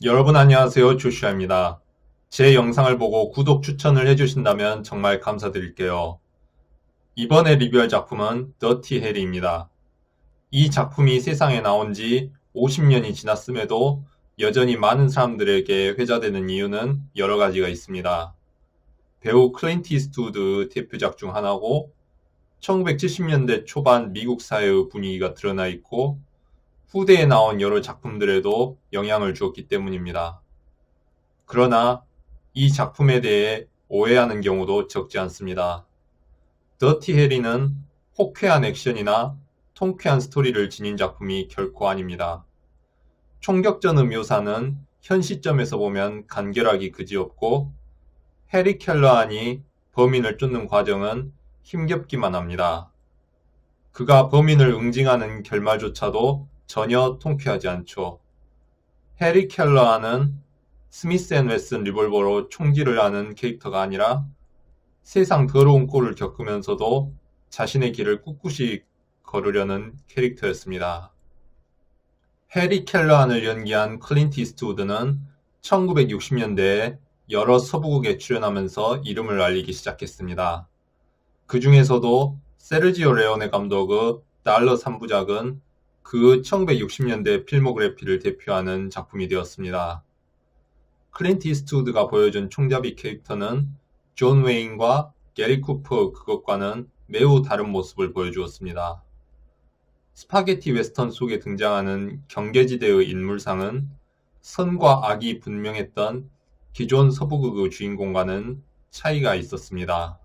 여러분 안녕하세요. 조슈아입니다. 제 영상을 보고 구독 추천을 해주신다면 정말 감사드릴게요. 이번에 리뷰할 작품은 더티 해리입니다. 이 작품이 세상에 나온 지 50년이 지났음에도 여전히 많은 사람들에게 회자되는 이유는 여러 가지가 있습니다. 배우 클린트 이스트우드 대표작 중 하나고 1970년대 초반 미국 사회의 분위기가 드러나 있고 후대에 나온 여러 작품들에도 영향을 주었기 때문입니다. 그러나 이 작품에 대해 오해하는 경우도 적지 않습니다. 더티 해리는 호쾌한 액션이나 통쾌한 스토리를 지닌 작품이 결코 아닙니다. 총격전의 묘사는 현 시점에서 보면 간결하기 그지없고 해리 켈러안이 범인을 쫓는 과정은 힘겹기만 합니다. 그가 범인을 응징하는 결말조차도 전혀 통쾌하지 않죠. 해리 켈러안은 스미스 앤 웨슨 리볼버로 총질을 하는 캐릭터가 아니라 세상 더러운 꼴을 겪으면서도 자신의 길을 꿋꿋이 걸으려는 캐릭터였습니다. 해리 켈러안을 연기한 클린트 이스트우드는 1960년대에 여러 서부극에 출연하면서 이름을 알리기 시작했습니다. 그 중에서도 세르지오 레오네 감독의 달러 3부작은 그 1960년대 필모그래피를 대표하는 작품이 되었습니다. 클린트 이스트우드가 보여준 총잡이 캐릭터는 존 웨인과 게리 쿠퍼 그것과는 매우 다른 모습을 보여주었습니다. 스파게티 웨스턴 속에 등장하는 경계지대의 인물상은 선과 악이 분명했던 기존 서부극의 주인공과는 차이가 있었습니다.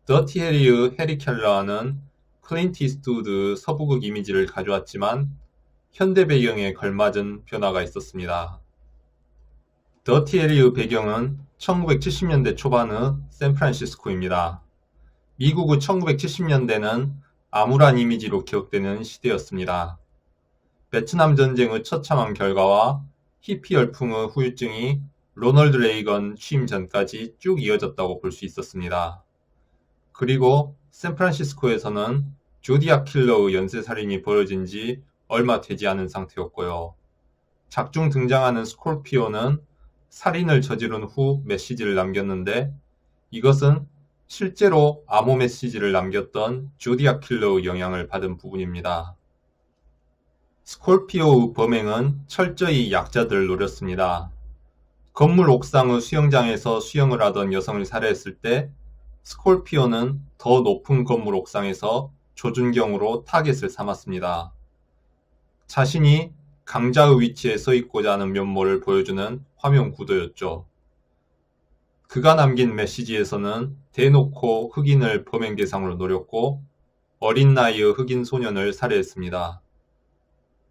더티 해리의 해리 켈러는 클린트 이스트우드 서부극 이미지를 가져왔지만 현대 배경에 걸맞은 변화가 있었습니다. 더티 해리의 배경은 1970년대 초반의 샌프란시스코입니다. 미국의 1970년대는 암울한 이미지로 기억되는 시대였습니다. 베트남 전쟁의 처참한 결과와 히피 열풍의 후유증이 로널드 레이건 취임 전까지 쭉 이어졌다고 볼 수 있었습니다. 그리고 샌프란시스코에서는 조디악 킬러의 연쇄살인이 벌어진 지 얼마 되지 않은 상태였고요. 작중 등장하는 스콜피오는 살인을 저지른 후 메시지를 남겼는데 이것은 실제로 암호 메시지를 남겼던 조디악 킬러의 영향을 받은 부분입니다. 스콜피오의 범행은 철저히 약자들을 노렸습니다. 건물 옥상의 수영장에서 수영을 하던 여성을 살해했을 때 스콜피오는 더 높은 건물 옥상에서 조준경으로 타겟을 삼았습니다. 자신이 강자의 위치에 서 있고자 하는 면모를 보여주는 화면 구도였죠. 그가 남긴 메시지에서는 대놓고 흑인을 범행 대상으로 노렸고 어린 나이의 흑인 소년을 살해했습니다.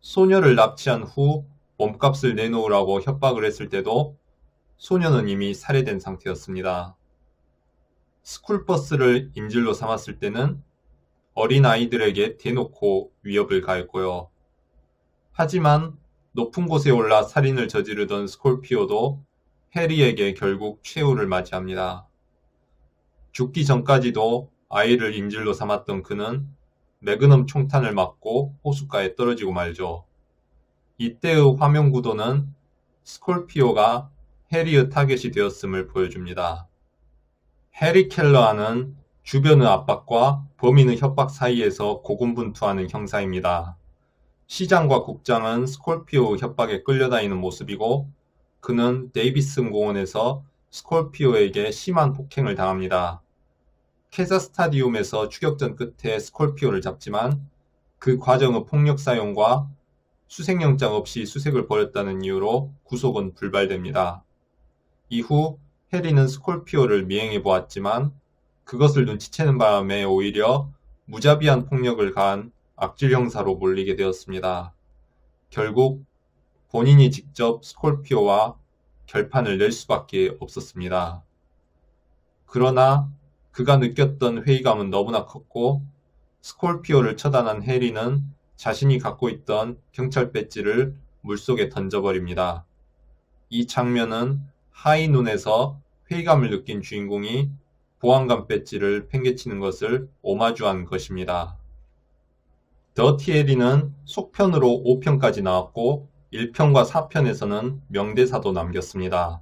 소녀를 납치한 후 몸값을 내놓으라고 협박을 했을 때도 소녀는 이미 살해된 상태였습니다. 스쿨버스를 인질로 삼았을 때는 어린 아이들에게 대놓고 위협을 가했고요. 하지만 높은 곳에 올라 살인을 저지르던 스콜피오도 해리에게 결국 최후를 맞이합니다. 죽기 전까지도 아이를 인질로 삼았던 그는 매그넘 총탄을 맞고 호숫가에 떨어지고 말죠. 이때의 화면 구도는 스콜피오가 해리의 타겟이 되었음을 보여줍니다. 해리 켈러안은 주변의 압박과 범인의 협박 사이에서 고군분투하는 형사입니다. 시장과 국장은 스콜피오의 협박에 끌려다니는 모습이고 그는 데이비슨 공원에서 스콜피오에게 심한 폭행을 당합니다. 캐사 스타디움에서 추격전 끝에 스콜피오를 잡지만 그 과정의 폭력 사용과 수색영장 없이 수색을 벌였다는 이유로 구속은 불발됩니다. 이후 해리는 스콜피오를 미행해 보았지만 그것을 눈치채는 바람에 오히려 무자비한 폭력을 가한 악질 형사로 몰리게 되었습니다. 결국 본인이 직접 스콜피오와 결판을 낼 수밖에 없었습니다. 그러나 그가 느꼈던 회의감은 너무나 컸고 스콜피오를 처단한 해리는 자신이 갖고 있던 경찰 배지를 물속에 던져버립니다. 이 장면은 하이 눈에서 회의감을 느낀 주인공이 보안관 배지를 팽개치는 것을 오마주한 것입니다. 더티 해리는 속편으로 5편까지 나왔고 1편과 4편에서는 명대사도 남겼습니다.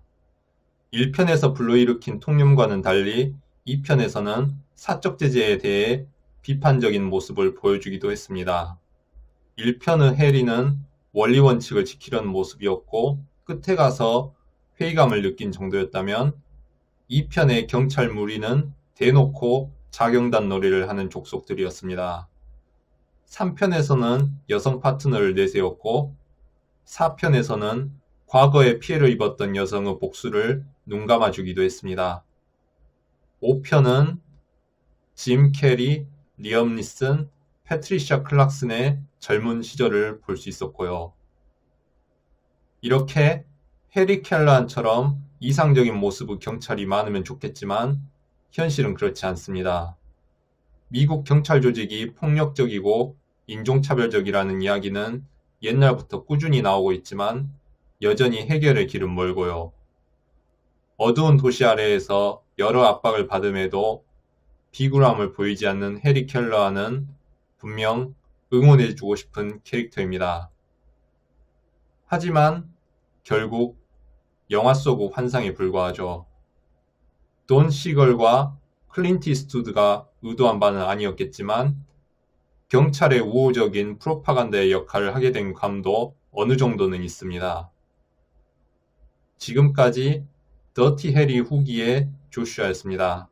1편에서 불러일으킨 통념과는 달리 2편에서는 사적 제재에 대해 비판적인 모습을 보여주기도 했습니다. 1편의 해리는 원리 원칙을 지키려는 모습이었고 끝에 가서 회의감을 느낀 정도였다면 2편의 경찰 무리는 대놓고 자경단 놀이를 하는 족속들이었습니다. 3편에서는 여성 파트너를 내세웠고 4편에서는 과거에 피해를 입었던 여성의 복수를 눈감아주기도 했습니다. 5편은 짐 캐리, 리엄 니슨, 패트리샤 클락슨의 젊은 시절을 볼 수 있었고요. 이렇게 해리 켈러한처럼 이상적인 모습의 경찰이 많으면 좋겠지만 현실은 그렇지 않습니다. 미국 경찰 조직이 폭력적이고 인종차별적이라는 이야기는 옛날부터 꾸준히 나오고 있지만 여전히 해결의 길은 멀고요. 어두운 도시 아래에서 여러 압박을 받음에도 비굴함을 보이지 않는 해리 켈러는 분명 응원해주고 싶은 캐릭터입니다. 하지만 결국 영화 속의 환상에 불과하죠. 돈 시걸과 클린트 이스트우드가 의도한 바는 아니었겠지만 경찰의 우호적인 프로파간다의 역할을 하게 된 감도 어느 정도는 있습니다. 지금까지 더티 해리 후기의 조슈아였습니다.